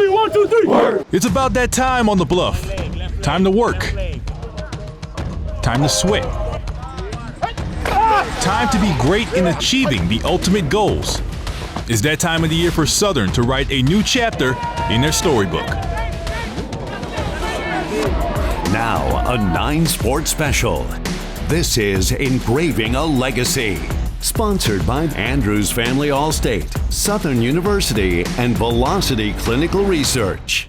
3, 1, 2, 3. Work. It's about that time on the bluff. Time to work. Time to sweat. Time to be great in achieving the ultimate goals. It's that time of the year for Southern to write a new chapter in their storybook. Now, a 9 Sports Special. This is Engraving a Legacy. Sponsored by Andrews Family Allstate, Southern University, and Velocity Clinical Research.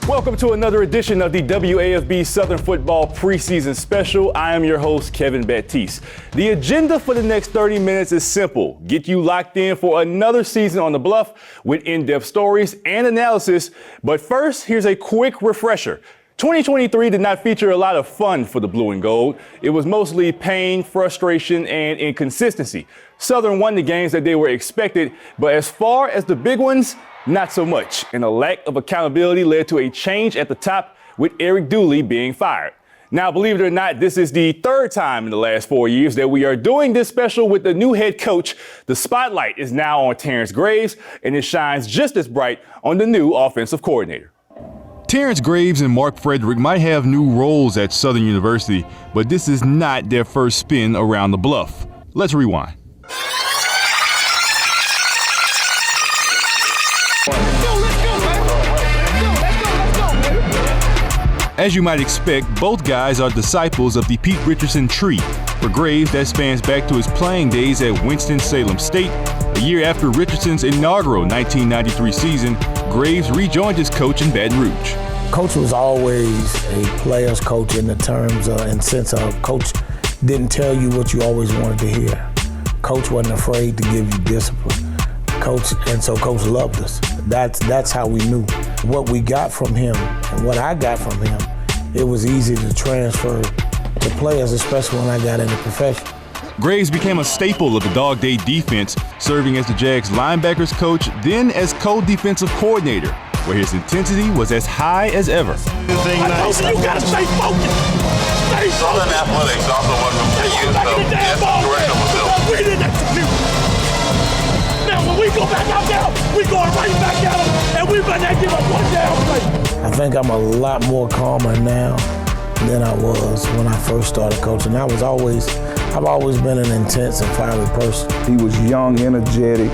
Welcome to another edition of the WAFB Southern Football Preseason Special. I am your host, Kevin Baptiste. The agenda for the next 30 minutes is simple. Get you locked in for another season on the Bluff with in-depth stories and analysis. But first, here's a quick refresher. 2023 did not feature a lot of fun for the blue and gold. It was mostly pain, frustration, and inconsistency. Southern won the games that they were expected, but as far as the big ones, not so much. And a lack of accountability led to a change at the top with Eric Dooley being fired. Now, believe it or not, this is the third time in the last 4 years that we are doing this special with the new head coach. The spotlight is now on Terence Graves, and it shines just as bright on the new offensive coordinator. Terence Graves and Mark Frederick might have new roles at Southern University, but this is not their first spin around the bluff. Let's rewind. As you might expect, both guys are disciples of the Pete Richardson tree. For Graves, that spans back to his playing days at Winston-Salem State. A year after Richardson's inaugural 1993 season, Graves rejoined his coach in Baton Rouge. Coach was always a player's coach in the terms and sense of coach didn't tell you what you always wanted to hear. Coach wasn't afraid to give you discipline. Coach loved us. That's how we knew. What we got from him and what I got from him, it was easy to transfer to players, especially when I got into profession. Graves became a staple of the Dog Day defense, serving as the Jags linebackers coach, then as co-defensive coordinator, where his intensity was as high as ever. You gotta stay focused. Stay focused. Southern Athletics also wasn't to use the We didn't execute. Now when we go back out there, we going right back at them, and we better not give up one down play. I think I'm a lot more calmer now than I was when I first started coaching. I've always been an intense and fiery person. He was young, energetic.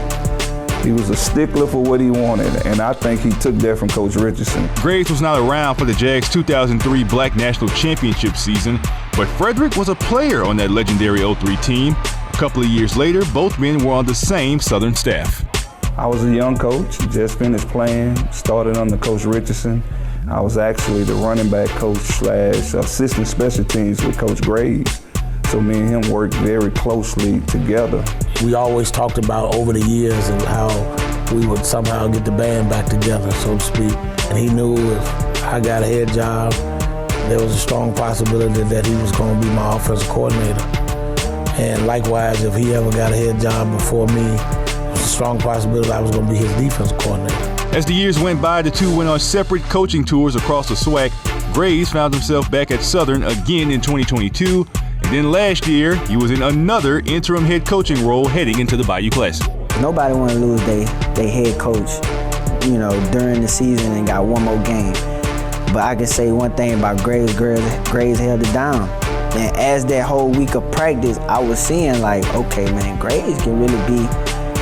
He was a stickler for what he wanted, and I think he took that from Coach Richardson. Graves was not around for the Jags' 2003 Black National Championship season, but Frederick was a player on that legendary 03 team. A couple of years later, both men were on the same Southern staff. I was a young coach, just finished playing, started under Coach Richardson. I was actually the running back coach / assistant special teams with Coach Graves. So me and him worked very closely together. We always talked about over the years and how we would somehow get the band back together, so to speak. And he knew if I got a head job, there was a strong possibility that he was going to be my offensive coordinator. And likewise, if he ever got a head job before me, there was a strong possibility I was going to be his defensive coordinator. As the years went by, the two went on separate coaching tours across the SWAC. Graves found himself back at Southern again in 2022. And then last year, he was in another interim head coaching role heading into the Bayou Classic. Nobody want to lose their head coach, during the season and got one more game. But I can say one thing about Graves. Graves held it down. And as that whole week of practice, I was seeing okay, man, Graves can really be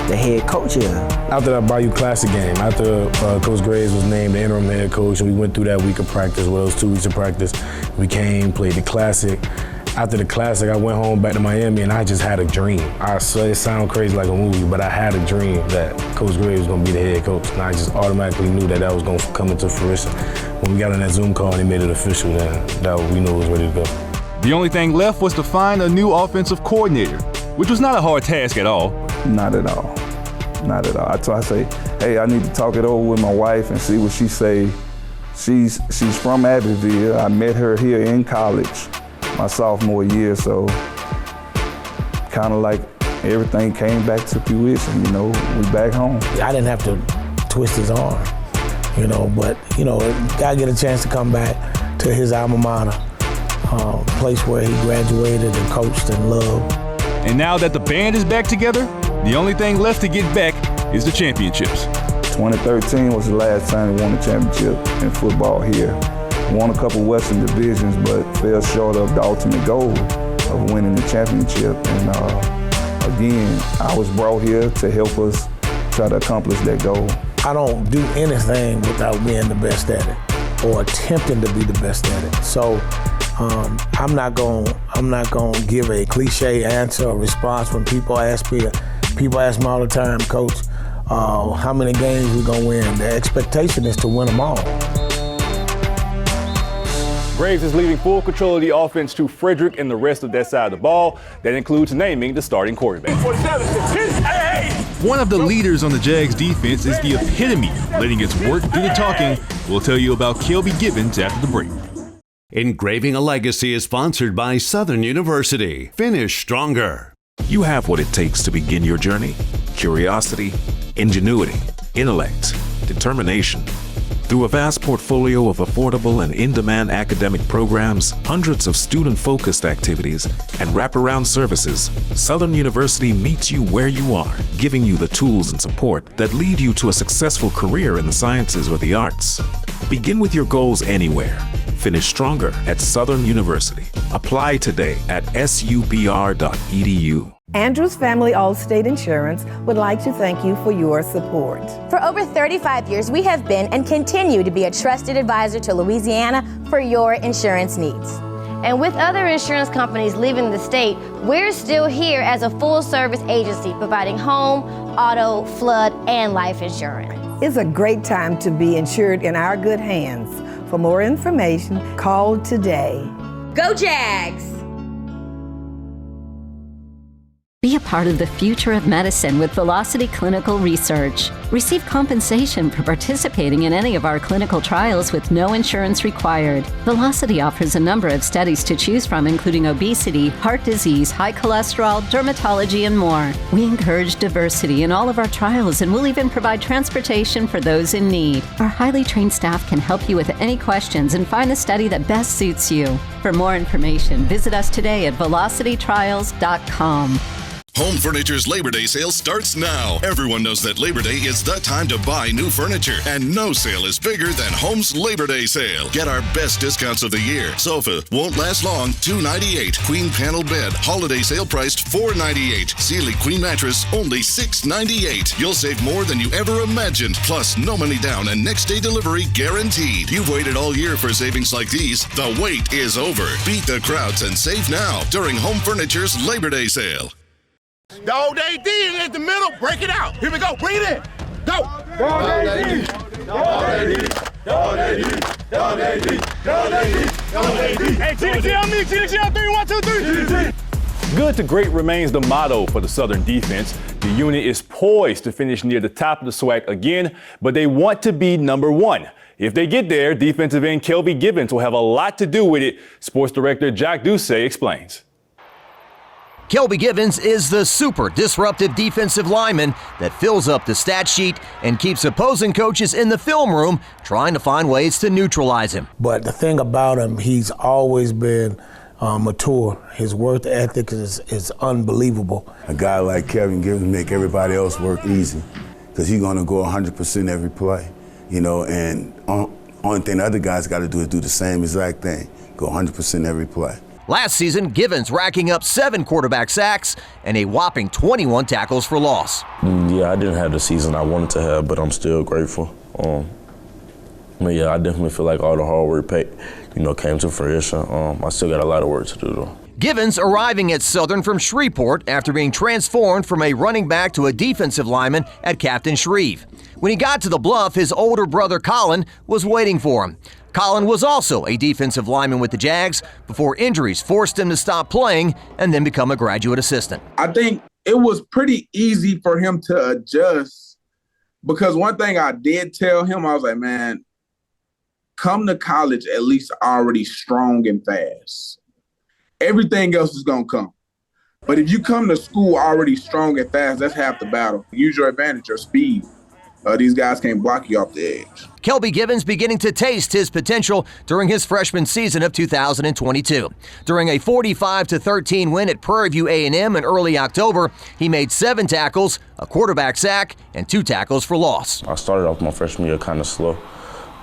the head coach here. After that Bayou Classic game, after Coach Graves was named the interim head coach, and we went through that week of practice, those 2 weeks of practice, we played the Classic. After the Classic, I went home back to Miami, and I just had a dream. It sounds crazy like a movie, but I had a dream that Coach Graves was going to be the head coach, and I just automatically knew that was going to come into fruition. When we got on that Zoom call and they made it official, then we knew it was ready to go. The only thing left was to find a new offensive coordinator, which was not a hard task at all. Not at all. Not at all. I say, hey, I need to talk it over with my wife and see what she say. She's from Abbeville. I met her here in college my sophomore year, so kind of like everything came back to fruition, we back home. I didn't have to twist his arm, but, gotta get a chance to come back to his alma mater, place where he graduated and coached and loved. And now that the band is back together, the only thing left to get back is the championships. 2013 was the last time we won a championship in football here. Won a couple Western divisions, but fell short of the ultimate goal of winning the championship. And again, I was brought here to help us try to accomplish that goal. I don't do anything without being the best at it or attempting to be the best at it. So I'm not gonna give a cliche answer or response when people ask me. People ask me all the time, Coach, how many games we gonna win? The expectation is to win them all. Graves is leaving full control of the offense to Frederick and the rest of that side of the ball. That includes naming the starting quarterback. One of the leaders on the Jags defense is the epitome of letting its work do the talking. We'll tell you about Kelby Given after the break. Engraving a Legacy is sponsored by Southern University. Finish stronger. You have what it takes to begin your journey: curiosity, ingenuity, intellect, determination. Through a vast portfolio of affordable and in-demand academic programs, hundreds of student-focused activities, and wraparound services, Southern University meets you where you are, giving you the tools and support that lead you to a successful career in the sciences or the arts. Begin with your goals anywhere. Finish stronger at Southern University. Apply today at subr.edu. Andrews Family Allstate Insurance would like to thank you for your support. For over 35 years, we have been and continue to be a trusted advisor to Louisiana for your insurance needs. And with other insurance companies leaving the state, we're still here as a full-service agency providing home, auto, flood, and life insurance. It's a great time to be insured in our good hands. For more information, call today. Go Jags! Be a part of the future of medicine with Velocity Clinical Research. Receive compensation for participating in any of our clinical trials with no insurance required. Velocity offers a number of studies to choose from, including obesity, heart disease, high cholesterol, dermatology, and more. We encourage diversity in all of our trials, and we'll even provide transportation for those in need. Our highly trained staff can help you with any questions and find the study that best suits you. For more information, visit us today at velocitytrials.com. Home Furniture's Labor Day sale starts now. Everyone knows that Labor Day is the time to buy new furniture, and no sale is bigger than Home's Labor Day sale. Get our best discounts of the year. Sofa won't last long, $298. Queen panel bed, holiday sale priced $498. Sealy Queen mattress, only $698. You'll save more than you ever imagined. Plus, no money down and next day delivery guaranteed. You've waited all year for savings like these. The wait is over. Beat the crowds and save now during Home Furniture's Labor Day sale. The old AD is in the middle. Break it out. Here we go. Bring it in. Go. Hey, TNT on me. TNT on 3. 1, 2, 3. Good to great remains the motto for the Southern defense. The unit is poised to finish near the top of the SWAC again, but they want to be number one. If they get there, defensive end Kelby Given will have a lot to do with it. Sports director Jack Ducey explains. Kelby Givens is the super disruptive defensive lineman that fills up the stat sheet and keeps opposing coaches in the film room trying to find ways to neutralize him. But the thing about him, he's always been mature. His work ethic is unbelievable. A guy like Kevin Given make everybody else work easy because he's going to go 100% every play, you know, and only thing the other guys got to do is do the same exact thing, go 100% every play. Last season, Givens racking up 7 quarterback sacks and a whopping 21 tackles for loss. Yeah, I didn't have the season I wanted to have, but I'm still grateful. But yeah, I definitely feel like all the hard work came to fruition. I still got a lot of work to do though. Givens arriving at Southern from Shreveport after being transformed from a running back to a defensive lineman at Captain Shreve. When he got to the Bluff, his older brother Colin was waiting for him. Colin was also a defensive lineman with the Jags before injuries forced him to stop playing and then become a graduate assistant. I think it was pretty easy for him to adjust because one thing I did tell him, I was like, man, come to college at least already strong and fast. Everything else is going to come. But if you come to school already strong and fast, that's half the battle. Use your advantage, your speed. These guys can't block you off the edge. Kelby Given's beginning to taste his potential during his freshman season of 2022. During a 45-13 win at Prairie View A&M in early October, he made 7 tackles, a quarterback sack, and 2 tackles for loss. I started off my freshman year kind of slow.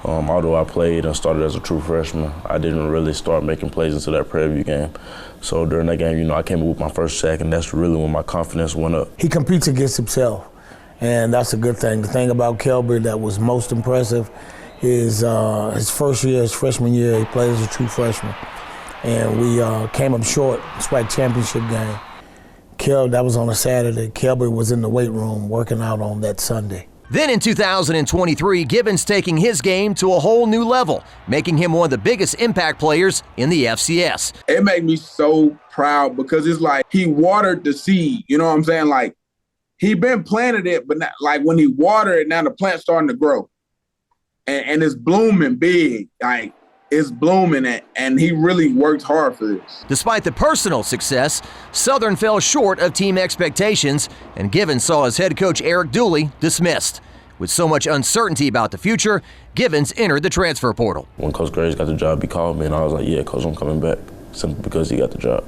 Although I played and started as a true freshman, I didn't really start making plays until that Prairie View game. So during that game, I came up with my first sack, and that's really when my confidence went up. He competes against himself, and that's a good thing. The thing about Kelby that was most impressive is his first year, his freshman year, he played as a true freshman. And we came up short, SWAC championship game. That was on a Saturday. Kelby was in the weight room working out on that Sunday. Then in 2023, Given's taking his game to a whole new level, making him one of the biggest impact players in the FCS. It made me so proud because it's like he watered the seed, you know what I'm saying? Like, he been planted it, but not, like when he watered it, now the plant's starting to grow. And it's blooming big, like it's blooming, and he really worked hard for this. Despite the personal success, Southern fell short of team expectations, and Given saw his head coach Eric Dooley dismissed. With so much uncertainty about the future, Givens entered the transfer portal. When Coach Graves got the job, he called me, and I was like, yeah, Coach, I'm coming back, simply because he got the job.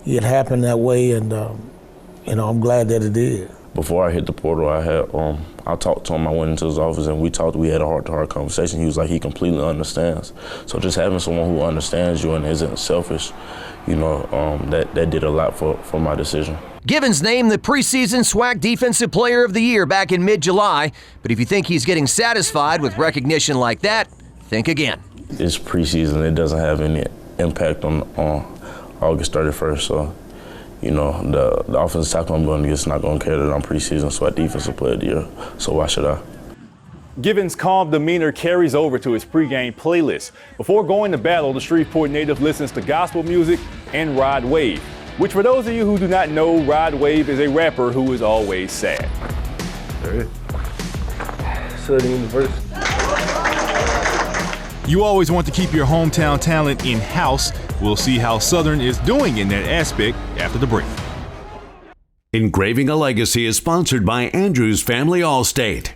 It happened that way, and I'm glad that it did. Before I hit the portal, I talked to him. I went into his office and we had a heart-to-heart conversation. He was like, he completely understands. So just having someone who understands you and isn't selfish, that did a lot for my decision. Givens named the preseason SWAC Defensive Player of the Year back in mid-July, but if you think he's getting satisfied with recognition like that, think again. It's preseason. It doesn't have any impact on August 31st, so. The offensive tackle I'm going to get is not going to care that I'm preseason SWAC Defensive Player of the Year, so why should I? Given's calm demeanor carries over to his pregame playlist. Before going to battle, the Shreveport native listens to gospel music and Rod Wave, which for those of you who do not know, Rod Wave is a rapper who is always sad. Southern University. You always want to keep your hometown talent in-house. We'll see how Southern is doing in that aspect after the break. Engraving a Legacy is sponsored by Andrews Family Allstate.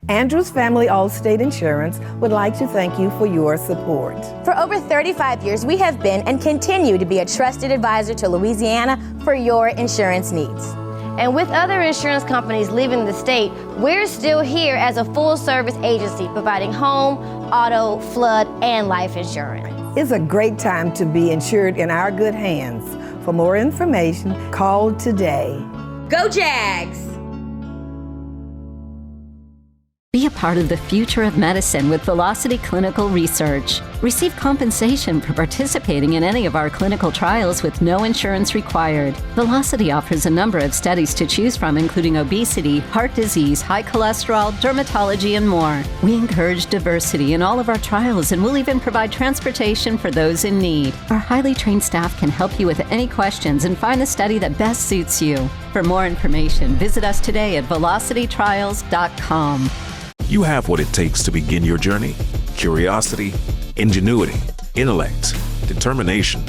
Andrews Family Allstate Insurance would like to thank you for your support. For over 35 years, we have been and continue to be a trusted advisor to Louisiana for your insurance needs. And with other insurance companies leaving the state, we're still here as a full-service agency providing home, auto, flood, and life insurance. It's a great time to be insured in our good hands. For more information, call today. Go Jags! Be a part of the future of medicine with Velocity Clinical Research. Receive compensation for participating in any of our clinical trials with no insurance required. Velocity offers a number of studies to choose from, including obesity, heart disease, high cholesterol, dermatology, and more. We encourage diversity in all of our trials, and we'll even provide transportation for those in need. Our highly trained staff can help you with any questions and find the study that best suits you. For more information, visit us today at velocitytrials.com. You have what it takes to begin your journey: curiosity, ingenuity, intellect, determination.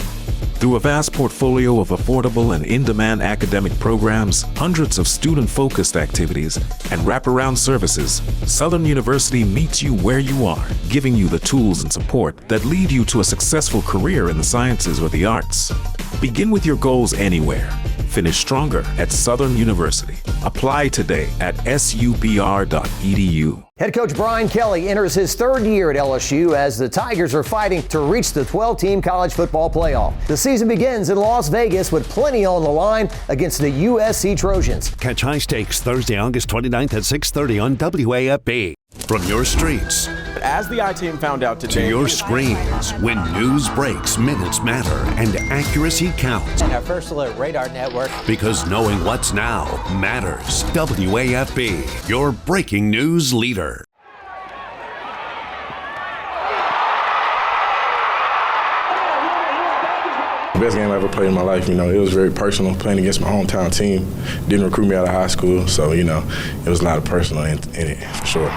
Through a vast portfolio of affordable and in-demand academic programs, hundreds of student-focused activities, and wraparound services, Southern University meets you where you are, giving you the tools and support that lead you to a successful career in the sciences or the arts. Begin with your goals anywhere. Finish stronger at Southern University. Apply today at subr.edu. Head coach Brian Kelly enters his 3rd year at LSU as the Tigers are fighting to reach the 12-team college football playoff. The season begins in Las Vegas with plenty on the line against the USC Trojans. Catch High Stakes Thursday, August 29th at 6:30 on WAFB. From your streets as the I-Team found out today, to your screens, when news breaks, minutes matter and accuracy counts. Our First Alert Radar Network. Because knowing what's now matters. WAFB, your breaking news leader. Best game I ever played in my life. It was very personal, playing against my hometown team. Didn't recruit me out of high school, so it was a lot of personal in it for sure.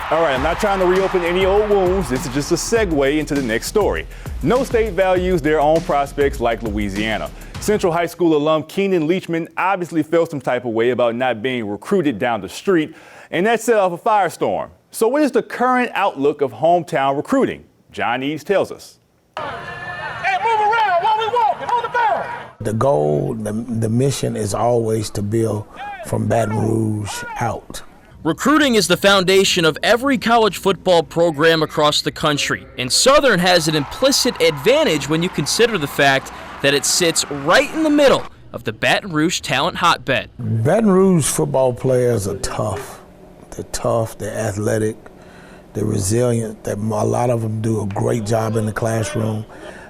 All right, I'm not trying to reopen any old wounds. This is just a segue into the next story. No state values their own prospects like Louisiana. Central High School alum Keenan Leachman obviously felt some type of way about not being recruited down the street, and that set off a firestorm. So what is the current outlook of hometown recruiting? John Eads tells us. Hey, move around while we walking on the ball. The goal, the mission is always to build from Baton Rouge out. Recruiting is the foundation of every college football program across the country, and Southern has an implicit advantage when you consider the fact that it sits right in the middle of the Baton Rouge talent hotbed. Baton Rouge football players are tough. They're tough, they're athletic, they're resilient. A lot of them do a great job in the classroom.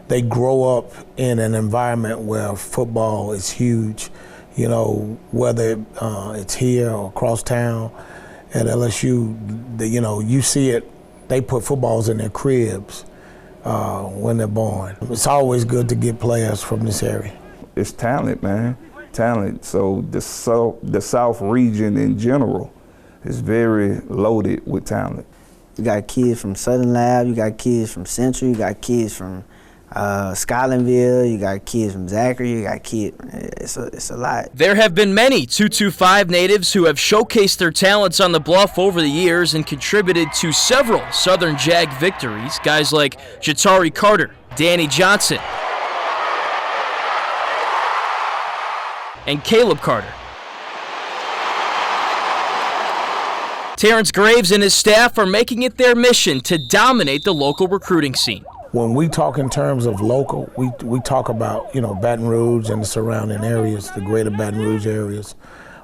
They grow up in an environment where football is huge, you know, whether it's here or across town. At LSU, you see it, they put footballs in their cribs when they're born. It's always good to get players from this area. It's talent, man, talent. So the South region in general is very loaded with talent. You got kids from Southern Lab, you got kids from Central, you got kids from Scotlandville, you got kids from Zachary, you got kids, it's a lot. There have been many 225 natives who have showcased their talents on the Bluff over the years and contributed to several Southern Jag victories. Guys like Jatari Carter, Danny Johnson, and Caleb Carter. Terence Graves and his staff are making it their mission to dominate the local recruiting scene. When we talk in terms of local, we talk about, Baton Rouge and the surrounding areas, the greater Baton Rouge areas.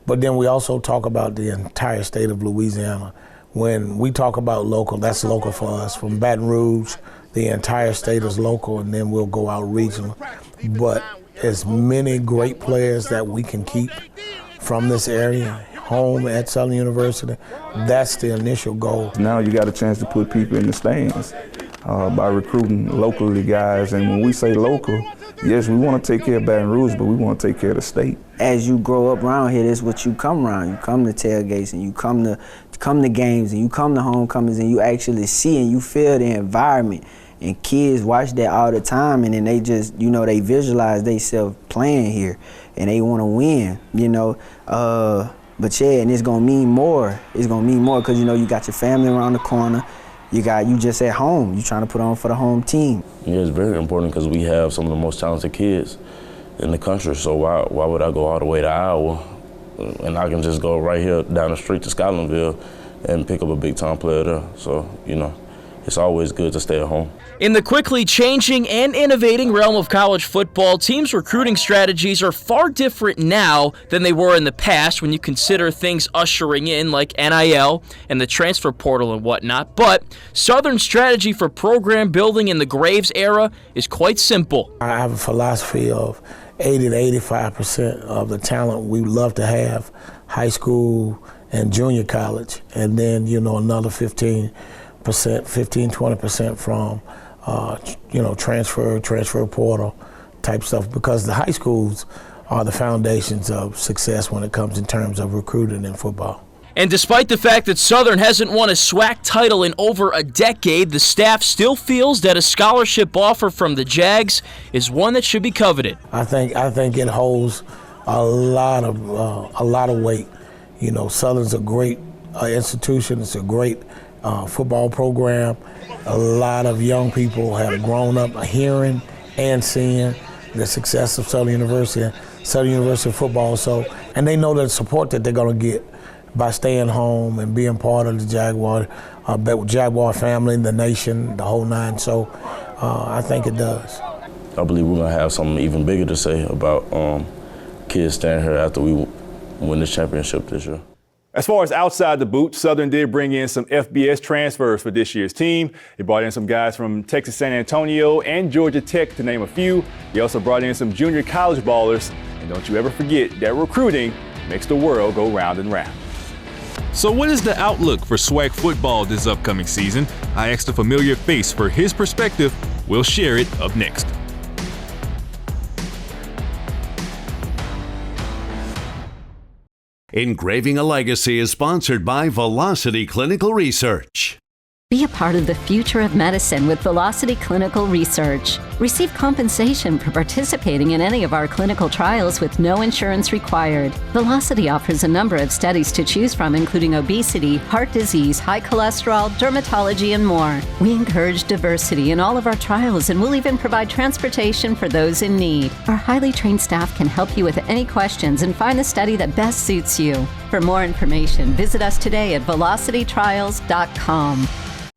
But then we also talk about the entire state of Louisiana. When we talk about local, that's local for us. From Baton Rouge, the entire state is local, and then we'll go out regional. But as many great players that we can keep from this area, home at Southern University, that's the initial goal. Now you got a chance to put people in the stands by recruiting locally guys. And when we say local, yes, we want to take care of Baton Rouge, but we want to take care of the state. As you grow up around here, that's what you come around. You come to tailgates and you come to games and you come to homecomings and you actually see and you feel the environment. And kids watch that all the time, and then they just, they visualize themselves playing here and they want to win, But yeah, and it's gonna mean more. It's gonna mean more because you got your family around the corner. You just at home. You trying to put on for the home team. Yeah, it's very important because we have some of the most talented kids in the country. So why would I go all the way to Iowa, and I can just go right here down the street to Scotlandville and pick up a big time player there? So it's always good to stay at home. In the quickly changing and innovating realm of college football, teams' recruiting strategies are far different now than they were in the past when you consider things ushering in like NIL and the transfer portal and whatnot. But Southern's strategy for program building in the Graves era is quite simple. I have a philosophy of 80 to 85% of the talent we love to have, high school and junior college, and then, another 15-20% from transfer portal type stuff, because the high schools are the foundations of success when it comes in terms of recruiting in football. And despite the fact that Southern hasn't won a SWAC title in over a decade, the staff still feels that a scholarship offer from the Jags is one that should be coveted. I think it holds a lot of weight. Southern's a great institution. It's a great football program. A lot of young people have grown up hearing and seeing the success of Southern University football. And they know the support that they're going to get by staying home and being part of the Jaguar family, the nation, the whole nine. So I think it does. I believe we're going to have something even bigger to say about kids staying here after we win the championship this year. As far as outside the boot, Southern did bring in some FBS transfers for this year's team. They brought in some guys from Texas San Antonio and Georgia Tech, to name a few. They also brought in some junior college ballers. And don't you ever forget that recruiting makes the world go round and round. So what is the outlook for SWAC football this upcoming season? I asked a familiar face for his perspective. We'll share it up next. Engraving a Legacy is sponsored by Velocity Clinical Research. Be a part of the future of medicine with Velocity Clinical Research. Receive compensation for participating in any of our clinical trials with no insurance required. Velocity offers a number of studies to choose from, including obesity, heart disease, high cholesterol, dermatology, and more. We encourage diversity in all of our trials, and we'll even provide transportation for those in need. Our highly trained staff can help you with any questions and find the study that best suits you. For more information, visit us today at velocitytrials.com.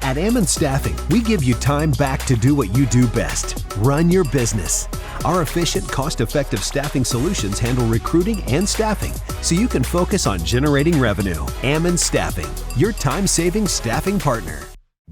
At Ammon Staffing, we give you time back to do what you do best, run your business. Our efficient, cost-effective staffing solutions handle recruiting and staffing so you can focus on generating revenue. Ammon Staffing, your time-saving staffing partner.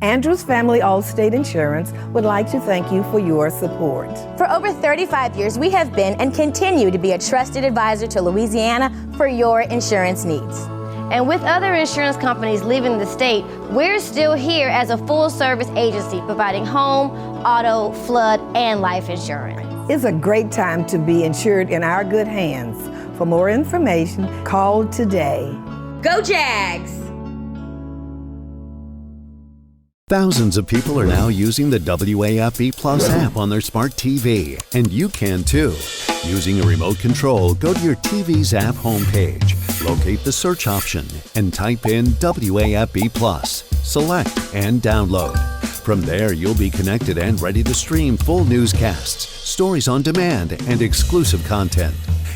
Andrews Family Allstate Insurance would like to thank you for your support. For over 35 years, we have been and continue to be a trusted advisor to Louisiana for your insurance needs. And with other insurance companies leaving the state, we're still here as a full-service agency providing home, auto, flood, and life insurance. It's a great time to be insured in our good hands. For more information, call today. Go Jags! Thousands of people are now using the WAFB Plus app on their smart TV, and you can too. Using a remote control, go to your TV's app homepage, locate the search option, and type in WAFB Plus. Select and download. From there, you'll be connected and ready to stream full newscasts, stories on demand, and exclusive content.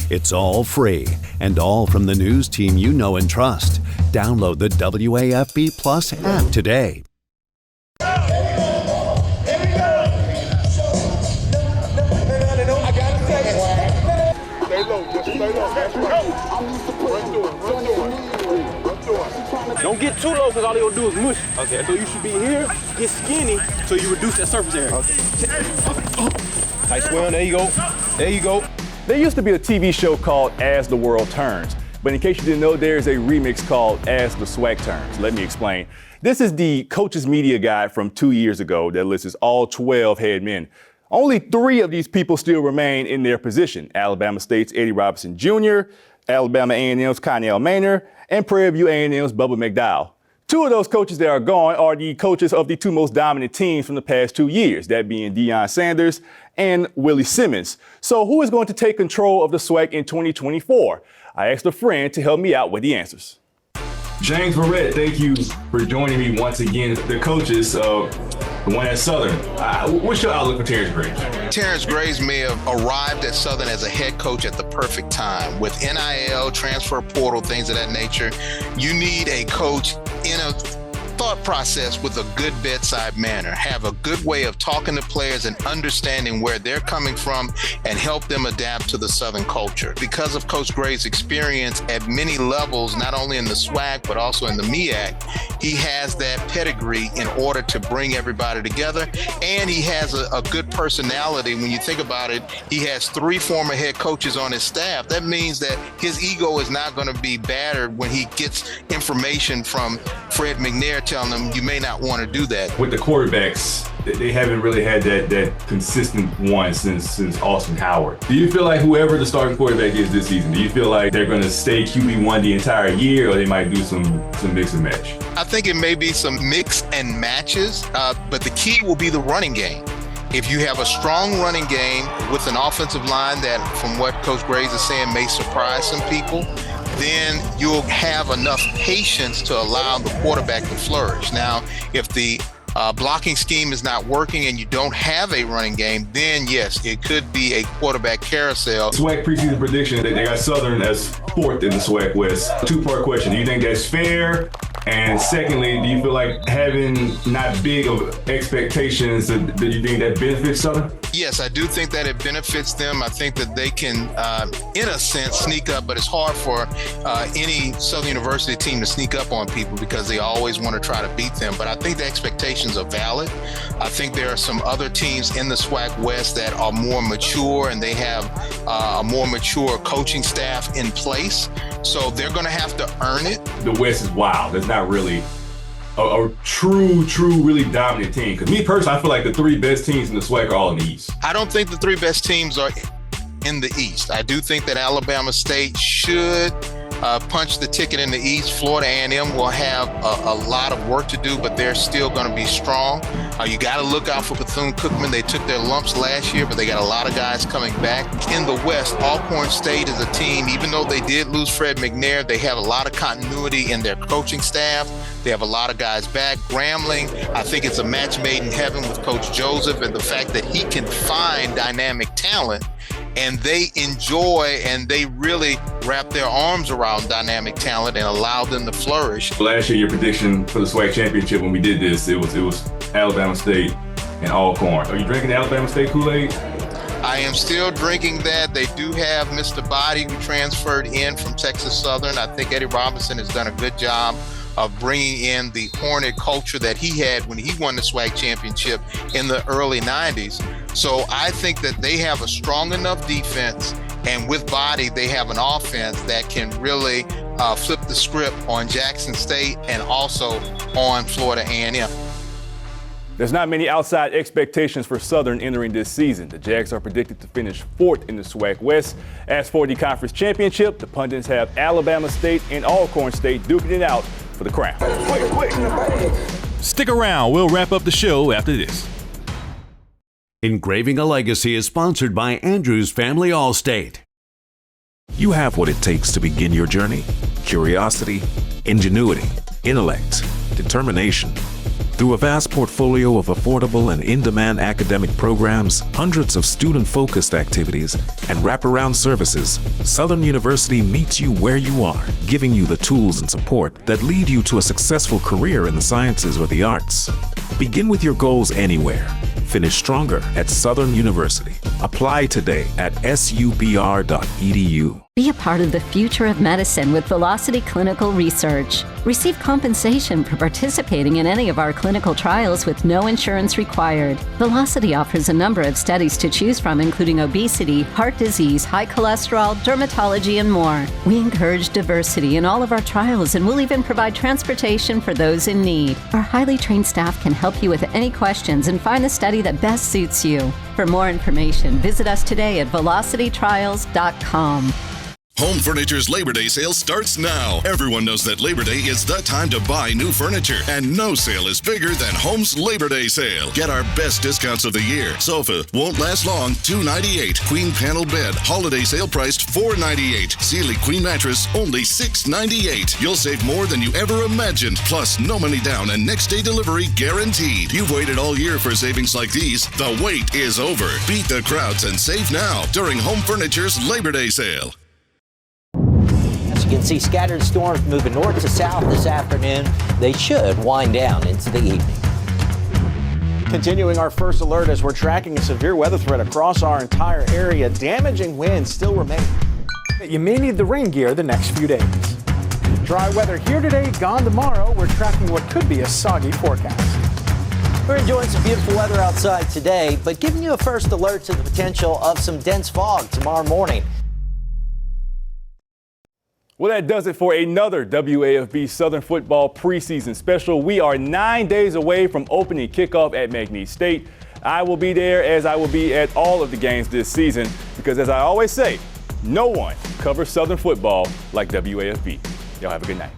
It's all free, and all from the news team you know and trust. Download the WAFB Plus app today. Don't get too low because all they'll do is mush. Okay. So you should be here, get skinny, so you reduce that surface area. Okay. Nice swim, there you go. There you go. There used to be a TV show called As the World Turns. But in case you didn't know, there's a remix called As the Swag Turns. Let me explain. This is the Coach's Media Guide from 2 years ago that lists all 12 head men. Only 3 of these people still remain in their position. Alabama State's Eddie Robinson Jr., Alabama A&M's Connell Maynor, and Prairie View A&M's Bubba McDowell. 2 of those coaches that are gone are the coaches of the 2 most dominant teams from the past 2 years, that being Deion Sanders and Willie Simmons. So who is going to take control of the SWAC in 2024? I asked a friend to help me out with the answers. James Barrett, thank you for joining me once again. The coaches, the one at Southern. What's your outlook for Terence Graves? Terence Graves may have arrived at Southern as a head coach at the perfect time. With NIL, transfer portal, things of that nature, you need a coach in a thought process with a good bedside manner, have a good way of talking to players and understanding where they're coming from and help them adapt to the Southern culture. Because of Coach Gray's experience at many levels, not only in the SWAC, but also in the MEAC, he has that pedigree in order to bring everybody together. And he has a good personality. When you think about it, he has 3 former head coaches on his staff. That means that his ego is not going to be battered when he gets information from Fred McNair telling them you may not want to do that. With the quarterbacks, they haven't really had that consistent one since Austin Howard. Do you feel like whoever the starting quarterback is this season, do you feel like they're going to stay QB1 the entire year, or they might do some mix and match? I think it may be some mix and matches, but the key will be the running game. If you have a strong running game with an offensive line that, from what Coach Graves is saying, may surprise some people, then you'll have enough patience to allow the quarterback to flourish. Now, if the blocking scheme is not working and you don't have a running game, then yes, it could be a quarterback carousel. SWAC preseason prediction, they got Southern as 4th in the SWAC West. 2-part question. Do you think that's fair? And secondly, do you feel like having not big of expectations, do you think that benefits Southern? Yes, I do think that it benefits them. I think that they can, in a sense, sneak up, but it's hard for any Southern University team to sneak up on people because they always want to try to beat them. But I think the expectations are valid. I think there are some other teams in the SWAC West that are more mature and they have a more mature coaching staff in place. So they're going to have to earn it. The West is wild. It's not really a true, really dominant team. Because me personally, I feel like the 3 best teams in the SWAC are all in the East. I don't think the 3 best teams are in the East. I do think that Alabama State should punch the ticket in the East. Florida A&M will have a lot of work to do, but they're still going to be strong. You got to look out for Bethune-Cookman. They took their lumps last year, but they got a lot of guys coming back. In the West, Alcorn State is a team, even though they did lose Fred McNair, they have a lot of continuity in their coaching staff. They have a lot of guys back. Grambling, I think it's a match made in heaven with Coach Joseph, and the fact that he can find dynamic talent, and they enjoy and they really wrap their arms around dynamic talent and allow them to flourish. Last year, your prediction for the SWAC championship when we did this, it was Alabama State and Alcorn. Are you drinking the Alabama State Kool-Aid? I am still drinking that. They do have Mr. Body, who transferred in from Texas Southern. I think Eddie Robinson has done a good job of bringing in the Hornet culture that he had when he won the SWAC championship in the early 90s. So I think that they have a strong enough defense, and with Body, they have an offense that can really flip the script on Jackson State and also on Florida A&M. There's not many outside expectations for Southern entering this season. The Jags are predicted to finish 4th in the SWAC West. As for the conference championship, the pundits have Alabama State and Alcorn State duking it out for the crown. Stick around. We'll wrap up the show after this. Engraving a Legacy is sponsored by Andrews Family Allstate. You have what it takes to begin your journey: curiosity, ingenuity, intellect, determination. Through a vast portfolio of affordable and in-demand academic programs, hundreds of student-focused activities, and wraparound services, Southern University meets you where you are, giving you the tools and support that lead you to a successful career in the sciences or the arts. Begin with your goals anywhere. Finish stronger at Southern University. Apply today at subr.edu. Be a part of the future of medicine with Velocity Clinical Research. Receive compensation for participating in any of our clinical trials with no insurance required. Velocity offers a number of studies to choose from, including obesity, heart disease, high cholesterol, dermatology, and more. We encourage diversity in all of our trials, and we'll even provide transportation for those in need. Our highly trained staff can help you with any questions and find the study that best suits you. For more information, visit us today at velocitytrials.com. Home Furniture's Labor Day sale starts now. Everyone knows that Labor Day is the time to buy new furniture, and no sale is bigger than Home's Labor Day sale. Get our best discounts of the year. Sofa won't last long, $298. Queen panel bed, holiday sale priced $498. Sealy Queen mattress, only $698. You'll save more than you ever imagined. Plus, no money down and next day delivery guaranteed. You've waited all year for savings like these. The wait is over. Beat the crowds and save now during Home Furniture's Labor Day sale. You can see scattered storms moving north to south this afternoon. They should wind down into the evening. Continuing our first alert as we're tracking a severe weather threat across our entire area. Damaging winds still remain. You may need the rain gear the next few days. Dry weather here today, gone tomorrow. We're tracking what could be a soggy forecast. We're enjoying some beautiful weather outside today, but giving you a first alert to the potential of some dense fog tomorrow morning. Well, that does it for another WAFB Southern Football preseason special. We are 9 days away from opening kickoff at McNeese State. I will be there, as I will be at all of the games this season, because as I always say, no one covers Southern football like WAFB. Y'all have a good night.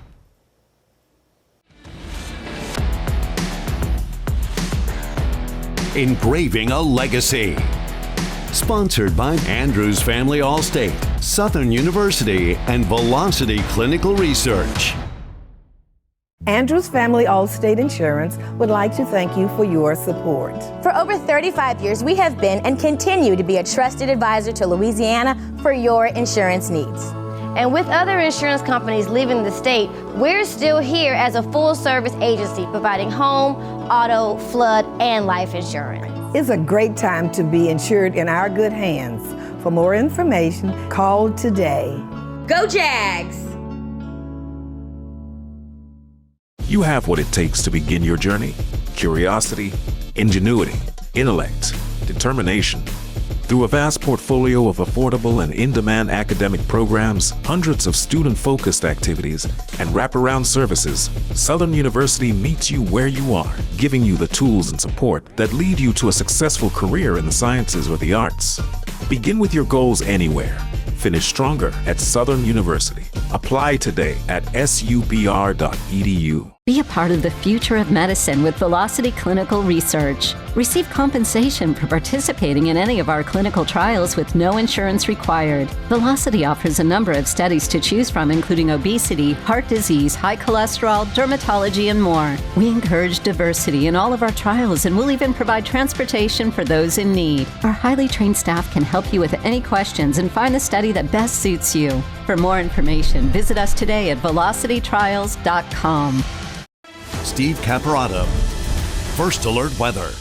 Engraving a Legacy. Sponsored by Andrews Family Allstate, Southern University, and Velocity Clinical Research. Andrews Family Allstate Insurance would like to thank you for your support. For over 35 years, we have been and continue to be a trusted advisor to Louisiana for your insurance needs. And with other insurance companies leaving the state, we're still here as a full-service agency providing home, auto, flood, and life insurance. It's a great time to be insured in our good hands. For more information, call today. Go Jags! You have what it takes to begin your journey: curiosity, ingenuity, intellect, determination. Through a vast portfolio of affordable and in-demand academic programs, hundreds of student-focused activities, and wraparound services, Southern University meets you where you are, giving you the tools and support that lead you to a successful career in the sciences or the arts. Begin with your goals anywhere. Finish stronger at Southern University. Apply today at supr.edu. Be a part of the future of medicine with Velocity Clinical Research. Receive compensation for participating in any of our clinical trials with no insurance required. Velocity offers a number of studies to choose from, including obesity, heart disease, high cholesterol, dermatology, and more. We encourage diversity in all of our trials, and we'll even provide transportation for those in need. Our highly trained staff can help you with any questions and find the study that best suits you. For more information, visit us today at velocitytrials.com. Steve Caparato, First Alert Weather.